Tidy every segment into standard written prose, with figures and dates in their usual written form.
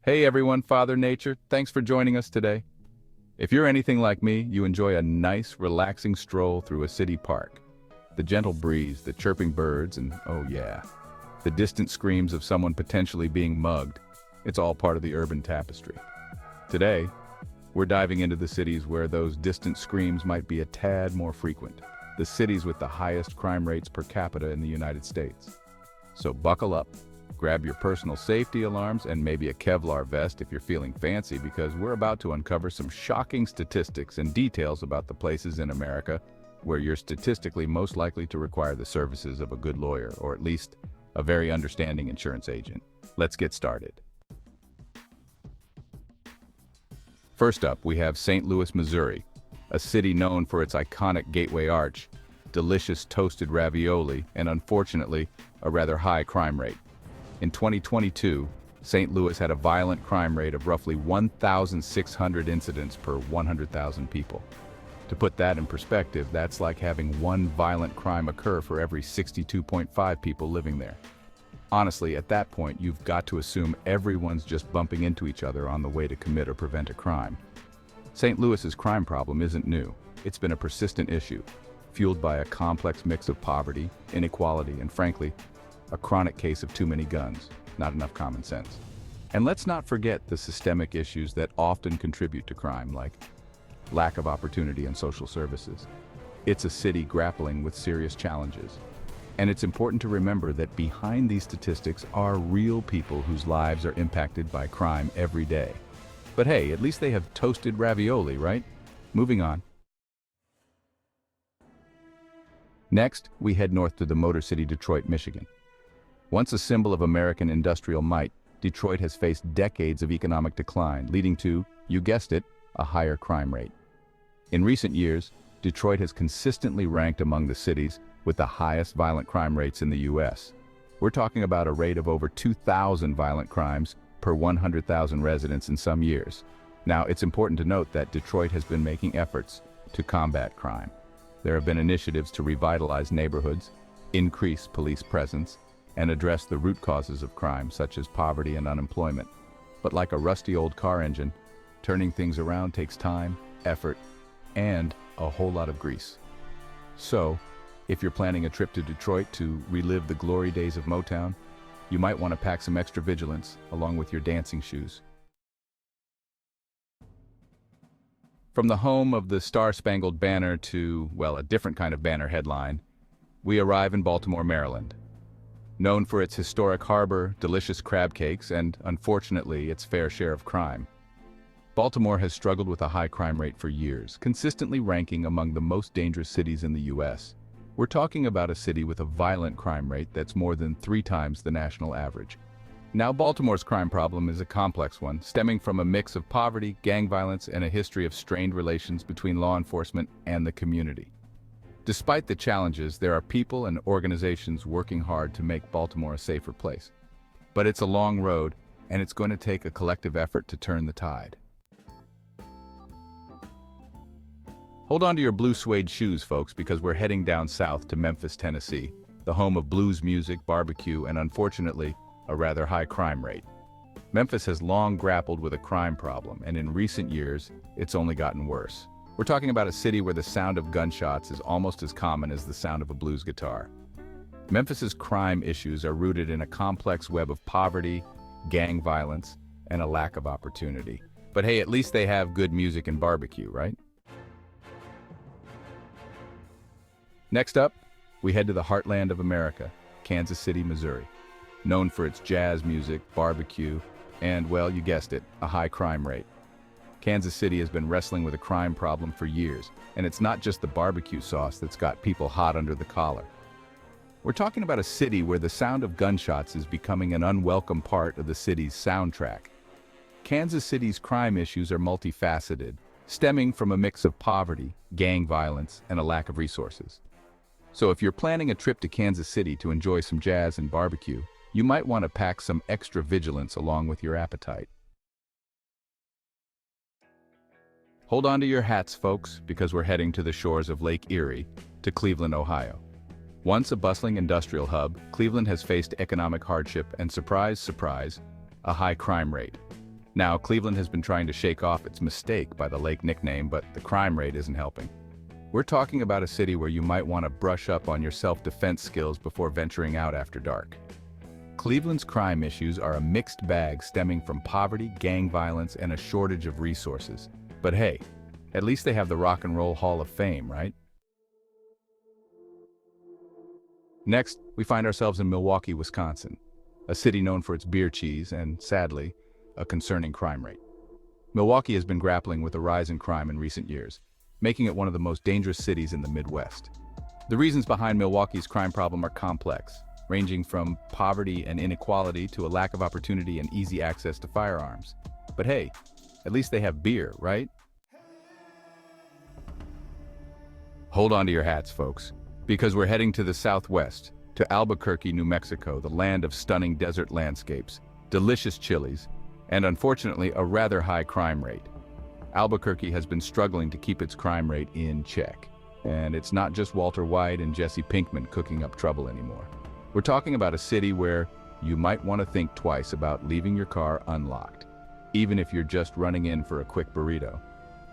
Hey everyone, Father Nature, thanks for joining us today. If you're anything like me, you enjoy a nice, relaxing stroll through a city park. The gentle breeze, the chirping birds, and oh yeah, the distant screams of someone potentially being mugged. It's all part of the urban tapestry. Today, we're diving into the cities where those distant screams might be a tad more frequent. The cities with the highest crime rates per capita in the United States. So buckle up. Grab your personal safety alarms and maybe a Kevlar vest if you're feeling fancy, because we're about to uncover some shocking statistics and details about the places in America where you're statistically most likely to require the services of a good lawyer, or at least a very understanding insurance agent. Let's get started. First up, we have St. Louis, Missouri, a city known for its iconic Gateway Arch, delicious toasted ravioli, and unfortunately, a rather high crime rate. In 2022, St. Louis had a violent crime rate of roughly 1,600 incidents per 100,000 people. To put that in perspective, that's like having one violent crime occur for every 62.5 people living there. Honestly, at that point, you've got to assume everyone's just bumping into each other on the way to commit or prevent a crime. St. Louis's crime problem isn't new. It's been a persistent issue, fueled by a complex mix of poverty, inequality, and frankly, a chronic case of too many guns, not enough common sense. And let's not forget the systemic issues that often contribute to crime, like lack of opportunity and social services. It's a city grappling with serious challenges. And it's important to remember that behind these statistics are real people whose lives are impacted by crime every day. But hey, at least they have toasted ravioli, right? Moving on. Next, we head north to the Motor City, Detroit, Michigan. Once a symbol of American industrial might, Detroit has faced decades of economic decline, leading to, you guessed it, a higher crime rate. In recent years, Detroit has consistently ranked among the cities with the highest violent crime rates in the U.S. We're talking about a rate of over 2,000 violent crimes per 100,000 residents in some years. Now, it's important to note that Detroit has been making efforts to combat crime. There have been initiatives to revitalize neighborhoods, increase police presence, and address the root causes of crime, such as poverty and unemployment. But like a rusty old car engine, turning things around takes time, effort, and a whole lot of grease. So, if you're planning a trip to Detroit to relive the glory days of Motown, you might want to pack some extra vigilance along with your dancing shoes. From the home of the Star-Spangled Banner to, well, a different kind of banner headline, we arrive in Baltimore, Maryland. Known for its historic harbor, delicious crab cakes, and, unfortunately, its fair share of crime. Baltimore has struggled with a high crime rate for years, consistently ranking among the most dangerous cities in the U.S. We're talking about a city with a violent crime rate that's more than 3 times the national average. Now, Baltimore's crime problem is a complex one, stemming from a mix of poverty, gang violence, and a history of strained relations between law enforcement and the community. Despite the challenges, there are people and organizations working hard to make Baltimore a safer place. But it's a long road, and it's going to take a collective effort to turn the tide. Hold on to your blue suede shoes, folks, because we're heading down south to Memphis, Tennessee, the home of blues music, barbecue, and unfortunately, a rather high crime rate. Memphis has long grappled with a crime problem, and in recent years, it's only gotten worse. We're talking about a city where the sound of gunshots is almost as common as the sound of a blues guitar. Memphis's crime issues are rooted in a complex web of poverty, gang violence, and a lack of opportunity. But hey, at least they have good music and barbecue, right? Next up, we head to the heartland of America, Kansas City, Missouri. Known for its jazz music, barbecue, and, well, you guessed it, a high crime rate. Kansas City has been wrestling with a crime problem for years, and it's not just the barbecue sauce that's got people hot under the collar. We're talking about a city where the sound of gunshots is becoming an unwelcome part of the city's soundtrack. Kansas City's crime issues are multifaceted, stemming from a mix of poverty, gang violence, and a lack of resources. So if you're planning a trip to Kansas City to enjoy some jazz and barbecue, you might want to pack some extra vigilance along with your appetite. Hold on to your hats, folks, because we're heading to the shores of Lake Erie, to Cleveland, Ohio. Once a bustling industrial hub, Cleveland has faced economic hardship and, surprise, surprise, a high crime rate. Now, Cleveland has been trying to shake off its mistake by the lake nickname, but the crime rate isn't helping. We're talking about a city where you might want to brush up on your self-defense skills before venturing out after dark. Cleveland's crime issues are a mixed bag stemming from poverty, gang violence, and a shortage of resources. But hey, at least they have the Rock and Roll Hall of Fame, right? Next, we find ourselves in Milwaukee, Wisconsin, a city known for its beer cheese and, sadly, a concerning crime rate. Milwaukee has been grappling with a rise in crime in recent years, making it one of the most dangerous cities in the Midwest. The reasons behind Milwaukee's crime problem are complex, ranging from poverty and inequality to a lack of opportunity and easy access to firearms. But hey, at least they have beer, right? Hold on to your hats, folks, because we're heading to the southwest, to Albuquerque, New Mexico, the land of stunning desert landscapes, delicious chilies, and unfortunately, a rather high crime rate. Albuquerque has been struggling to keep its crime rate in check. And it's not just Walter White and Jesse Pinkman cooking up trouble anymore. We're talking about a city where you might want to think twice about leaving your car unlocked, even if you're just running in for a quick burrito.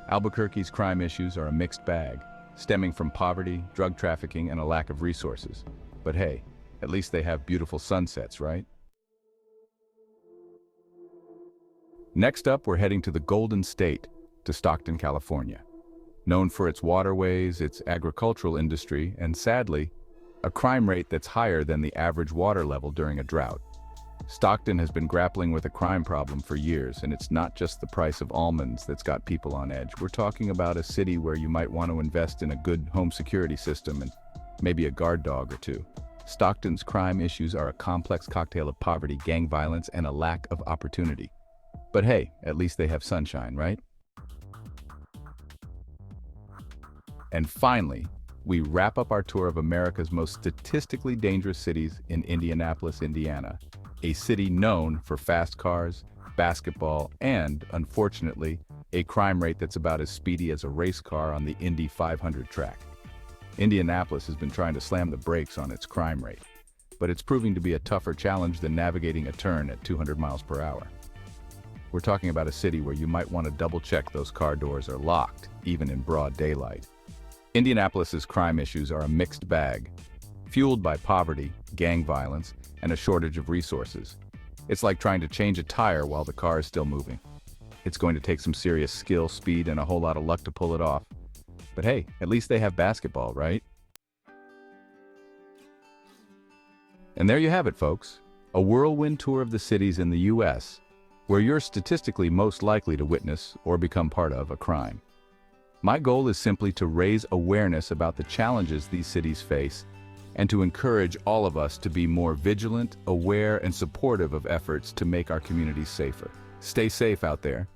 Albuquerque's crime issues are a mixed bag, stemming from poverty, drug trafficking, and a lack of resources. But hey, at least they have beautiful sunsets, right? Next up, we're heading to the Golden State, to Stockton, California. Known for its waterways, its agricultural industry, and sadly, a crime rate that's higher than the average water level during a drought. Stockton has been grappling with a crime problem for years, and it's not just the price of almonds that's got people on edge. We're talking about a city where you might want to invest in a good home security system and maybe a guard dog or two. Stockton's crime issues are a complex cocktail of poverty, gang violence, and a lack of opportunity. But hey, at least they have sunshine, right? And finally, we wrap up our tour of America's most statistically dangerous cities in Indianapolis, Indiana, a city known for fast cars, basketball, and, unfortunately, a crime rate that's about as speedy as a race car on the Indy 500 track. Indianapolis has been trying to slam the brakes on its crime rate, but it's proving to be a tougher challenge than navigating a turn at 200 miles per hour. We're talking about a city where you might want to double-check those car doors are locked, even in broad daylight. Indianapolis's crime issues are a mixed bag, fueled by poverty, gang violence, and a shortage of resources. It's like trying to change a tire while the car is still moving. It's going to take some serious skill, speed, and a whole lot of luck to pull it off. But hey, at least they have basketball, right? And there you have it, folks. A whirlwind tour of the cities in the U.S. where you're statistically most likely to witness or become part of a crime. My goal is simply to raise awareness about the challenges these cities face and to encourage all of us to be more vigilant, aware, and supportive of efforts to make our communities safer. Stay safe out there.